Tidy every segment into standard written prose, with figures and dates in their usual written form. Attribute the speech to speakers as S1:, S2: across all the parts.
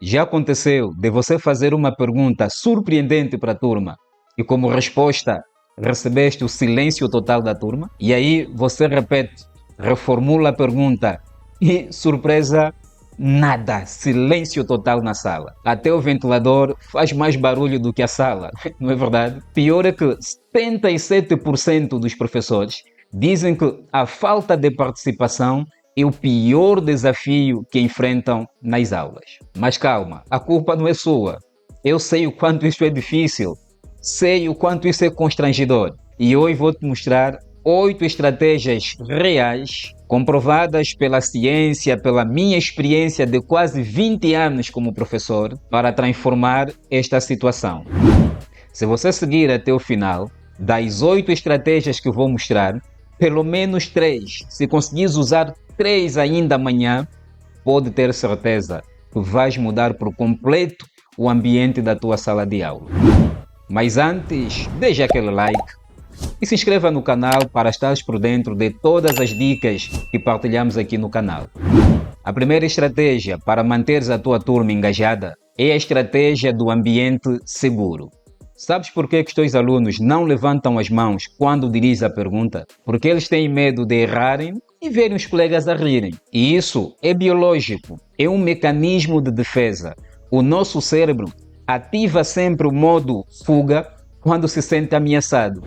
S1: Já aconteceu de você fazer uma pergunta surpreendente para a turma e como resposta recebeste o silêncio total da turma? E aí você repete, reformula a pergunta e surpresa, nada, silêncio total na sala. Até o ventilador faz mais barulho do que a sala, não é verdade? Pior é que 77% dos professores dizem que a falta de participação é o pior desafio que enfrentam nas aulas. Mas calma, a culpa não é sua. Eu sei o quanto isso é difícil, sei o quanto isso é constrangedor. E hoje vou te mostrar 8 estratégias reais, comprovadas pela ciência, pela minha experiência de quase 20 anos como professor, para transformar esta situação. Se você seguir até o final, das 8 estratégias que eu vou mostrar, pelo menos 3, se conseguires usar 3 ainda amanhã, pode ter certeza que vais mudar por completo o ambiente da tua sala de aula. Mas antes, deixe aquele like e se inscreva no canal para estares por dentro de todas as dicas que partilhamos aqui no canal. A primeira estratégia para manteres a tua turma engajada é a estratégia do ambiente seguro. Sabes por que os teus alunos não levantam as mãos quando diriges a pergunta? Porque eles têm medo de errarem e verem os colegas a rirem. E isso é biológico, é um mecanismo de defesa. O nosso cérebro ativa sempre o modo fuga quando se sente ameaçado.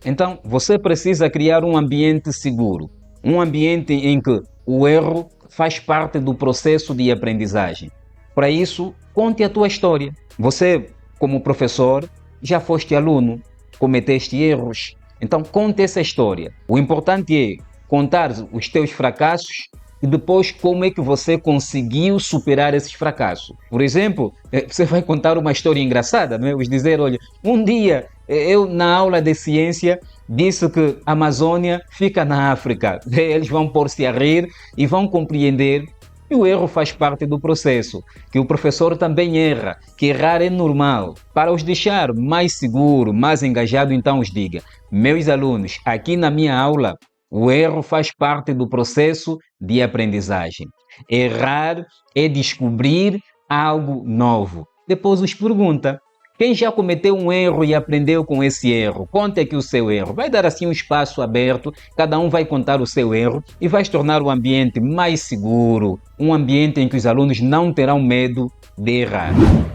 S1: Então, você precisa criar um ambiente seguro, um ambiente em que o erro faz parte do processo de aprendizagem. Para isso, conte a tua história. Você, como professor, já foste aluno, cometeste erros, então conte essa história. O importante é contar os teus fracassos e depois como é que você conseguiu superar esses fracassos. Por exemplo, você vai contar uma história engraçada, não é? Vamos dizer, olha, um dia eu na aula de ciência disse que a Amazônia fica na África. Eles vão pôr-se a rir e vão compreender que o erro faz parte do processo, que o professor também erra, que errar é normal. Para os deixar mais seguro, mais engajado, então os diga: meus alunos, aqui na minha aula, o erro faz parte do processo de aprendizagem. Errar é descobrir algo novo. Depois os pergunta: quem já cometeu um erro e aprendeu com esse erro? Conte aqui o seu erro. Vai dar assim um espaço aberto, cada um vai contar o seu erro e vai tornar o ambiente mais seguro, um ambiente em que os alunos não terão medo de errar.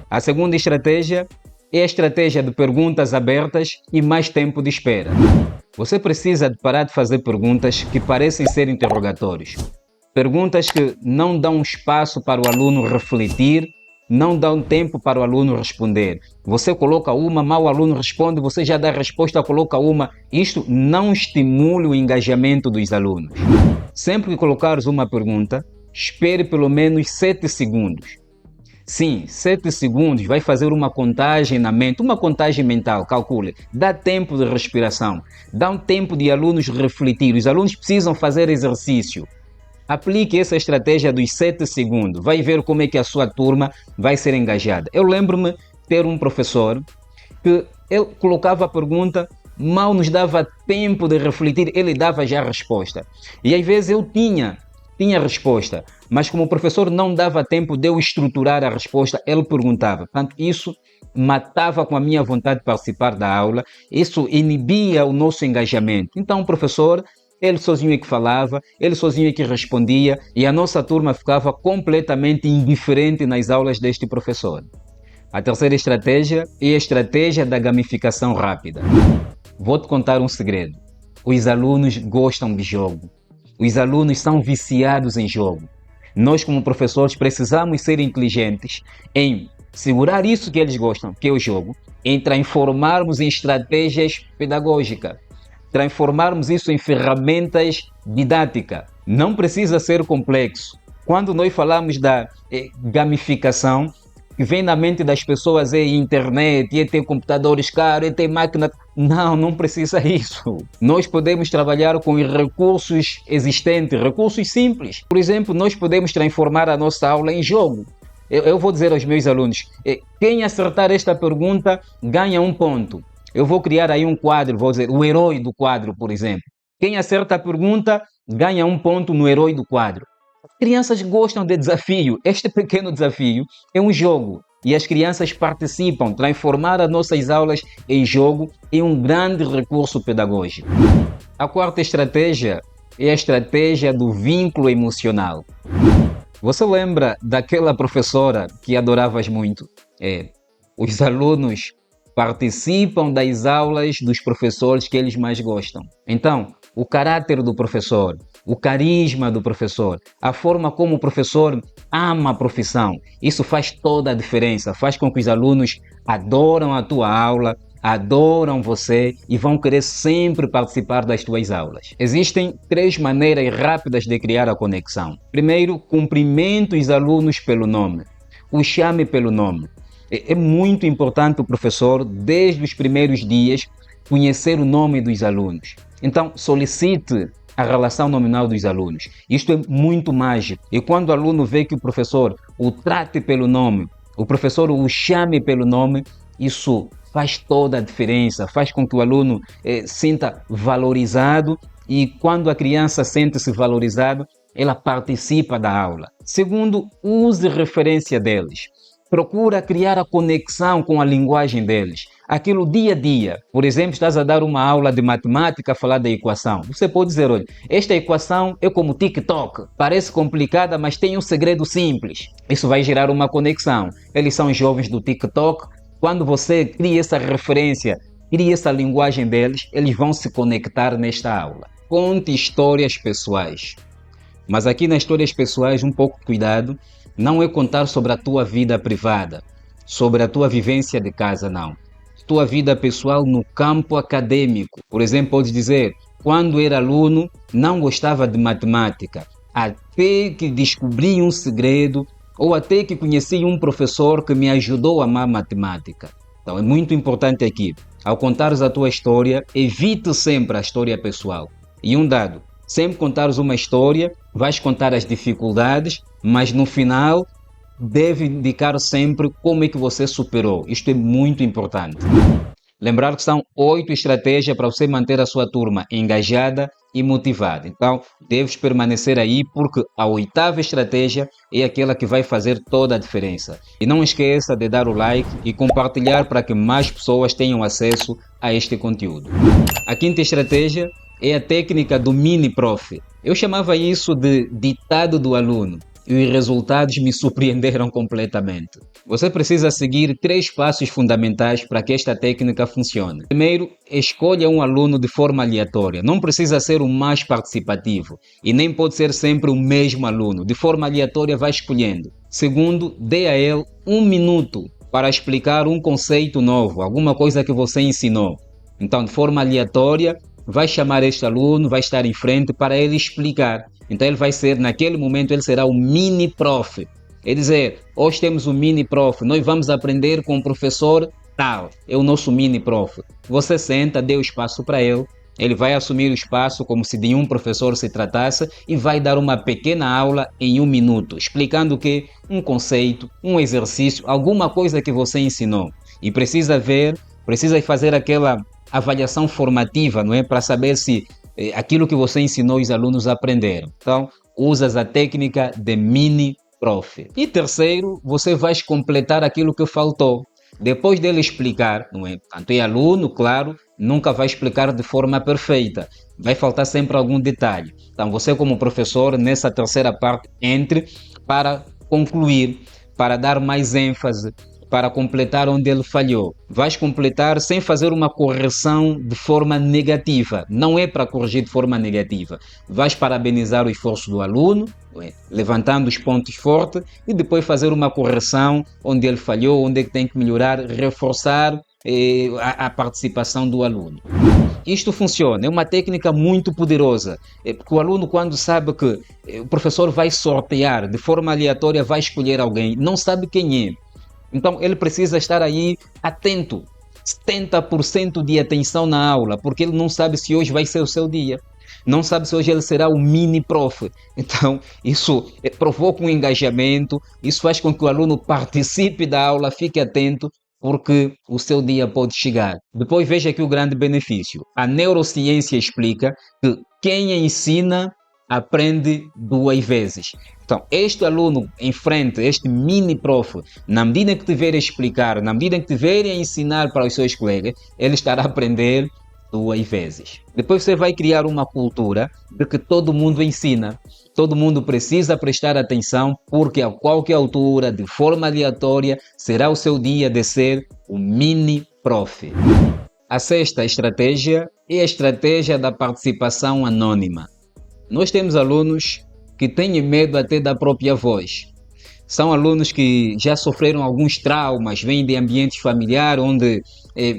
S1: A segunda estratégia é a estratégia de perguntas abertas e mais tempo de espera. Você precisa de parar de fazer perguntas que parecem ser interrogatórios. Perguntas que não dão espaço para o aluno refletir, não dão tempo para o aluno responder. Você coloca uma, mal o aluno responde, você já dá a resposta, coloca uma. Isto não estimula o engajamento dos alunos. Sempre que colocares uma pergunta, espere pelo menos 7 segundos. Sim, 7 segundos vai fazer uma contagem na mente, uma contagem mental, calcule. Dá tempo de respiração, dá um tempo de alunos refletir. Os alunos precisam fazer exercício. Aplique essa estratégia dos 7 segundos. Vai ver como é que a sua turma vai ser engajada. Eu lembro-me de ter um professor que ele colocava a pergunta, mal nos dava tempo de refletir, ele dava já a resposta. E às vezes eu tinha a resposta, mas como o professor não dava tempo de eu estruturar a resposta, ele perguntava. Portanto, isso matava com a minha vontade de participar da aula, isso inibia o nosso engajamento. Então o professor, ele sozinho é que falava, ele sozinho é que respondia e a nossa turma ficava completamente indiferente nas aulas deste professor. A terceira estratégia é a estratégia da gamificação rápida. Vou te contar um segredo. Os alunos gostam de jogo. Os alunos são viciados em jogo. Nós, como professores, precisamos ser inteligentes em segurar isso que eles gostam, que é o jogo, em transformarmos em estratégias pedagógicas, transformarmos isso em ferramentas didáticas. Não precisa ser complexo. Quando nós falamos da gamificação, que vem na mente das pessoas é internet, é ter computadores caros, é ter máquina. Não precisa isso. Nós podemos trabalhar com os recursos existentes, recursos simples. Por exemplo, nós podemos transformar a nossa aula em jogo. Eu vou dizer aos meus alunos, quem acertar esta pergunta ganha 1 ponto. Eu vou criar aí um quadro, vou dizer, o herói do quadro, por exemplo. Quem acerta a pergunta ganha 1 ponto no herói do quadro. Crianças gostam de desafio. Este pequeno desafio é um jogo e as crianças participam. Transformar as nossas aulas em jogo é um grande recurso pedagógico. A quarta estratégia é a estratégia do vínculo emocional. Você lembra daquela professora que adoravas muito? Os alunos participam das aulas dos professores que eles mais gostam. Então, o caráter do professor, o carisma do professor, a forma como o professor ama a profissão, isso faz toda a diferença, faz com que os alunos adoram a tua aula, adoram você e vão querer sempre participar das tuas aulas. Existem 3 maneiras rápidas de criar a conexão. Primeiro, cumprimente os alunos pelo nome. O chame pelo nome. É muito importante o professor, desde os primeiros dias, conhecer o nome dos alunos. Então, solicite a relação nominal dos alunos. Isto é muito mágico. E quando o aluno vê que o professor o trate pelo nome, o professor o chame pelo nome, isso faz toda a diferença, faz com que o aluno sinta valorizado e quando a criança sente-se valorizado, ela participa da aula. Segundo, use referência deles. Procura criar a conexão com a linguagem deles. Aquilo dia a dia. Por exemplo, estás a dar uma aula de matemática a falar da equação. Você pode dizer, olha, esta equação é como TikTok. Parece complicada, mas tem um segredo simples. Isso vai gerar uma conexão. Eles são jovens do TikTok. Quando você cria essa referência, cria essa linguagem deles, eles vão se conectar nesta aula. Conte histórias pessoais. Mas aqui nas histórias pessoais, um pouco de cuidado. Não é contar sobre a tua vida privada, sobre a tua vivência de casa, não. Tua vida pessoal no campo acadêmico. Por exemplo, podes dizer, quando era aluno, não gostava de matemática, até que descobri um segredo ou até que conheci um professor que me ajudou a amar matemática. Então é muito importante aqui, ao contares a tua história, evite sempre a história pessoal. E um dado, sempre contares uma história, vais contar as dificuldades, mas no final deve indicar sempre como é que você superou. Isto é muito importante. Lembrar que são 8 estratégias para você manter a sua turma engajada e motivada. Então, deves permanecer aí porque a 8ª estratégia é aquela que vai fazer toda a diferença. E não esqueça de dar o like e compartilhar para que mais pessoas tenham acesso a este conteúdo. A 5ª estratégia é a técnica do mini-prof. Eu chamava isso de ditado do aluno e os resultados me surpreenderam completamente. Você precisa seguir 3 passos fundamentais para que esta técnica funcione. Primeiro, escolha um aluno de forma aleatória. Não precisa ser o mais participativo e nem pode ser sempre o mesmo aluno. De forma aleatória, vai escolhendo. Segundo, dê a ele 1 minuto para explicar um conceito novo, alguma coisa que você ensinou. Então, de forma aleatória, vai chamar este aluno, vai estar em frente para ele explicar. Então ele vai ser, naquele momento, ele será o mini-prof. É dizer, hoje temos um mini-prof, nós vamos aprender com o professor tal, é o nosso mini-prof. Você senta, dê o espaço para ele, ele vai assumir o espaço como se de um professor se tratasse e vai dar uma pequena aula em 1 minuto, explicando o que? Um conceito, um exercício, alguma coisa que você ensinou. E precisa fazer aquela avaliação formativa, não é? Para saber se aquilo que você ensinou os alunos aprenderam. Então, usas a técnica de mini-prof. E terceiro, você vai completar aquilo que faltou. Depois dele explicar, não é? Tanto é aluno, claro, nunca vai explicar de forma perfeita. Vai faltar sempre algum detalhe. Então, você como professor, nessa terceira parte, entre para concluir, para dar mais ênfase, para completar onde ele falhou. Vais completar sem fazer uma correção de forma negativa. Não é para corrigir de forma negativa. Vais parabenizar o esforço do aluno, levantando os pontos fortes, e depois fazer uma correção onde ele falhou, onde é que tem que melhorar, reforçar a participação do aluno. Isto funciona, é uma técnica muito poderosa, porque o aluno, quando sabe que o professor vai sortear de forma aleatória, vai escolher alguém, não sabe quem é. Então ele precisa estar aí atento, 70% de atenção na aula, porque ele não sabe se hoje vai ser o seu dia. Não sabe se hoje ele será o mini-prof. Então isso provoca um engajamento, isso faz com que o aluno participe da aula, fique atento, porque o seu dia pode chegar. Depois veja aqui o grande benefício. A neurociência explica que quem ensina aprende 2 vezes. Então, este aluno em frente, este mini prof, na medida que tiver a explicar, na medida que tiver a ensinar para os seus colegas, ele estará a aprender 2 vezes. Depois você vai criar uma cultura de que todo mundo ensina. Todo mundo precisa prestar atenção, porque a qualquer altura, de forma aleatória, será o seu dia de ser o mini prof. A sexta estratégia é a estratégia da participação anônima. Nós temos alunos que têm medo até da própria voz. São alunos que já sofreram alguns traumas, vêm de ambientes familiares onde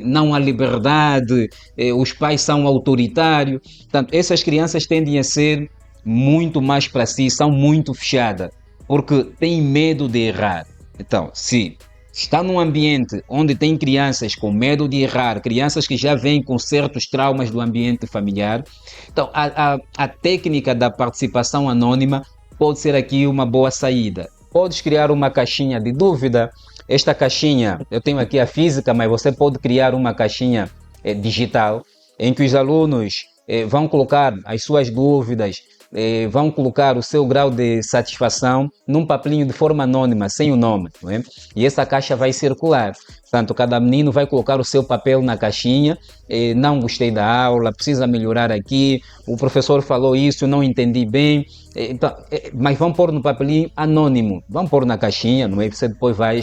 S1: não há liberdade, os pais são autoritários. Portanto, essas crianças tendem a ser muito mais para si, são muito fechadas, porque têm medo de errar. Então, se está num ambiente onde tem crianças com medo de errar, crianças que já vêm com certos traumas do ambiente familiar, então a técnica da participação anônima pode ser aqui uma boa saída. Podes criar uma caixinha de dúvida. Esta caixinha, eu tenho aqui a física, mas você pode criar uma caixinha digital em que os alunos vão colocar as suas dúvidas, vão colocar o seu grau de satisfação num papelinho de forma anônima, sem o nome, não é? E essa caixa vai circular. Portanto, cada menino vai colocar o seu papel na caixinha, não gostei da aula, precisa melhorar aqui, o professor falou isso, não entendi bem, então, mas vão pôr no papelinho anônimo, vão pôr na caixinha, não é? Você depois vai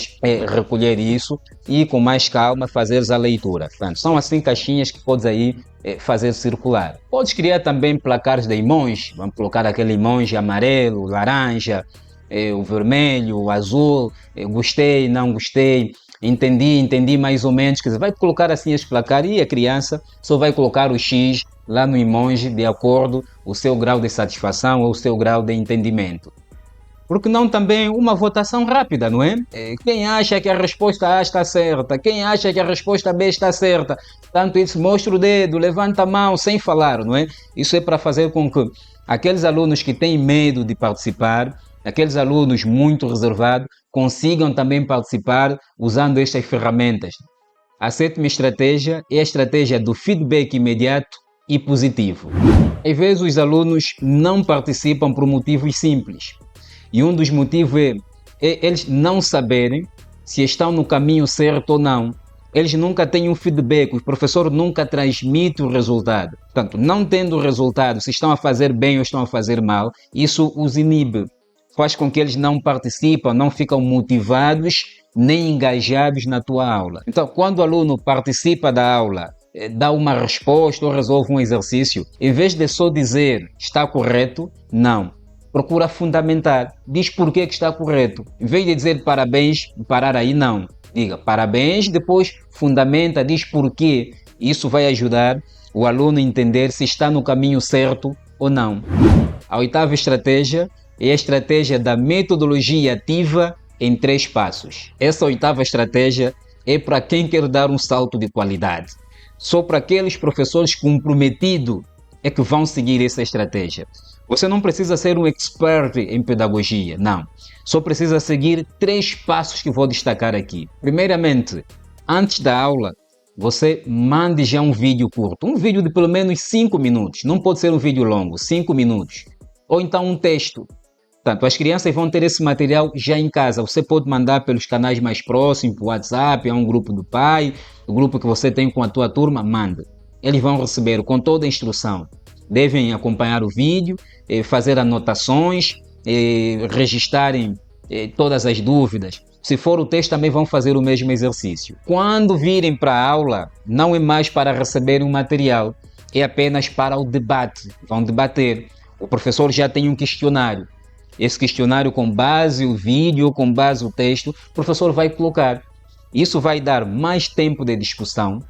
S1: recolher isso e com mais calma fazeres a leitura. Portanto, são assim caixinhas que podes aí fazer circular. Podes criar também placares de emoji, vamos colocar aquele emoji amarelo, laranja, o vermelho, o azul, gostei, não gostei, entendi mais ou menos. Quer dizer, vai colocar assim esse placar e a criança só vai colocar o X lá no emoji de acordo com o seu grau de satisfação ou o seu grau de entendimento. Porque não também uma votação rápida, não é? Quem acha que a resposta A está certa, quem acha que a resposta B está certa, tanto isso mostra o dedo, levanta a mão sem falar, não é? Isso é para fazer com que aqueles alunos que têm medo de participar, aqueles alunos muito reservados, consigam também participar usando estas ferramentas. A sétima estratégia é a estratégia do feedback imediato e positivo. Às vezes os alunos não participam por motivos simples. E um dos motivos é eles não saberem se estão no caminho certo ou não. Eles nunca têm um feedback, o professor nunca transmite o resultado. Portanto, não tendo o resultado, se estão a fazer bem ou estão a fazer mal, isso os inibe. Faz com que eles não participam, não ficam motivados nem engajados na tua aula. Então, quando o aluno participa da aula, dá uma resposta ou resolve um exercício, em vez de só dizer está correto, não. Procura fundamentar, diz por que está correto. Em vez de dizer parabéns, parar aí, não. Diga parabéns, depois fundamenta, diz porquê. Isso vai ajudar o aluno a entender se está no caminho certo ou não. A oitava estratégia é a estratégia da metodologia ativa em 3 passos. Essa oitava estratégia é para quem quer dar um salto de qualidade. Só para aqueles professores comprometidos é que vão seguir essa estratégia. Você não precisa ser um expert em pedagogia, não. Só precisa seguir 3 passos que vou destacar aqui. Primeiramente, antes da aula, você mande já um vídeo curto. Um vídeo de pelo menos 5 minutos. Não pode ser um vídeo longo, 5 minutos. Ou então um texto. Portanto, as crianças vão ter esse material já em casa. Você pode mandar pelos canais mais próximos, por WhatsApp, a um grupo do pai, o grupo que você tem com a tua turma, manda. Eles vão receber com toda a instrução. Devem acompanhar o vídeo, fazer anotações, registrarem todas as dúvidas. Se for o texto, também vão fazer o mesmo exercício. Quando virem para a aula, não é mais para receberem o material, é apenas para o debate. Vão debater. O professor já tem um questionário. Esse questionário, com base o vídeo, com base o texto, o professor vai colocar. Isso vai dar mais tempo de discussão,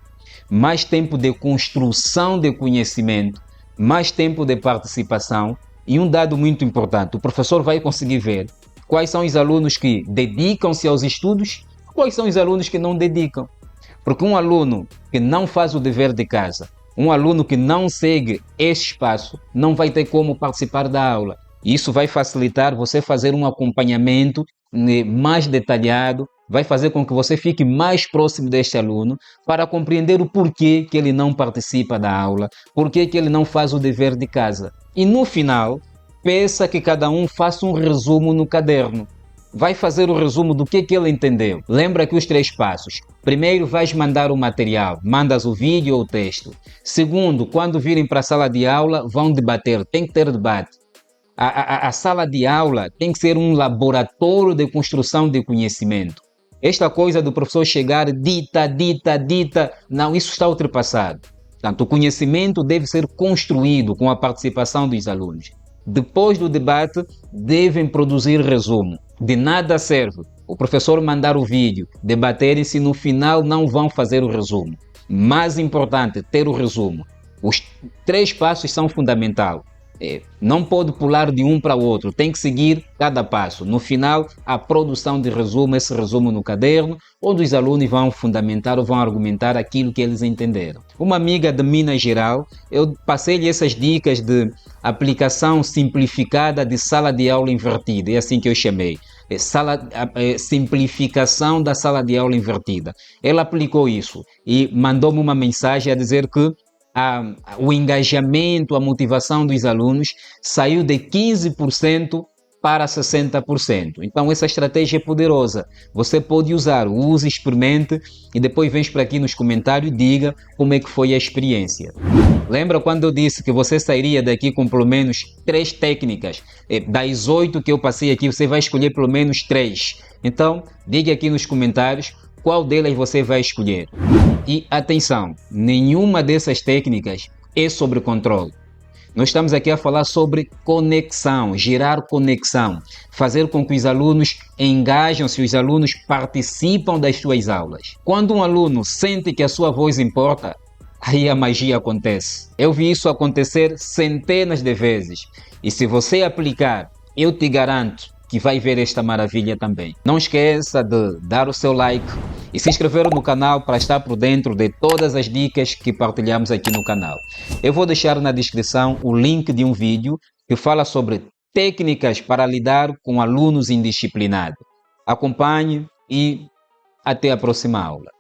S1: mais tempo de construção de conhecimento, mais tempo de participação e um dado muito importante, o professor vai conseguir ver quais são os alunos que dedicam-se aos estudos, quais são os alunos que não dedicam. Porque um aluno que não faz o dever de casa, um aluno que não segue esse espaço, não vai ter como participar da aula. Isso vai facilitar você fazer um acompanhamento mais detalhado, vai fazer com que você fique mais próximo deste aluno para compreender o porquê que ele não participa da aula, porquê que ele não faz o dever de casa. E no final, peça que cada um faça um resumo no caderno. Vai fazer o resumo do que ele entendeu. Lembra aqui os 3 passos. Primeiro, vais mandar o material, mandas o vídeo ou o texto. Segundo, quando virem para a sala de aula, vão debater, tem que ter debate. A sala de aula tem que ser um laboratório de construção de conhecimento. Esta coisa do professor chegar, dita, não, isso está ultrapassado. Portanto, o conhecimento deve ser construído com a participação dos alunos. Depois do debate, devem produzir resumo. De nada serve o professor mandar o vídeo, debaterem se no final não vão fazer o resumo. Mais importante, ter o resumo. Os 3 passos são fundamentais. Não pode pular de um para o outro, tem que seguir cada passo. No final, a produção de resumo, esse resumo no caderno, onde os alunos vão fundamentar ou vão argumentar aquilo que eles entenderam. Uma amiga de Minas Gerais, eu passei-lhe essas dicas de aplicação simplificada de sala de aula invertida, é assim que eu chamei. Simplificação da sala de aula invertida. Ela aplicou isso e mandou-me uma mensagem a dizer que o engajamento, a motivação dos alunos saiu de 15% para 60%. Então essa estratégia é poderosa. Você pode usar, use, experimente e depois vem para aqui nos comentários e diga como é que foi a experiência. Lembra quando eu disse que você sairia daqui com pelo menos 3 técnicas? Das 8 que eu passei aqui, você vai escolher pelo menos 3. Então, diga aqui nos comentários qual delas você vai escolher. E atenção, nenhuma dessas técnicas é sobre controle. Nós estamos aqui a falar sobre conexão, gerar conexão, fazer com que os alunos engajam-se, os alunos participam das suas aulas. Quando um aluno sente que a sua voz importa, aí a magia acontece. Eu vi isso acontecer centenas de vezes. E se você aplicar, eu te garanto que vai ver esta maravilha também. Não esqueça de dar o seu like e se inscrever no canal para estar por dentro de todas as dicas que partilhamos aqui no canal. Eu vou deixar na descrição o link de um vídeo que fala sobre técnicas para lidar com alunos indisciplinados. Acompanhe e até a próxima aula.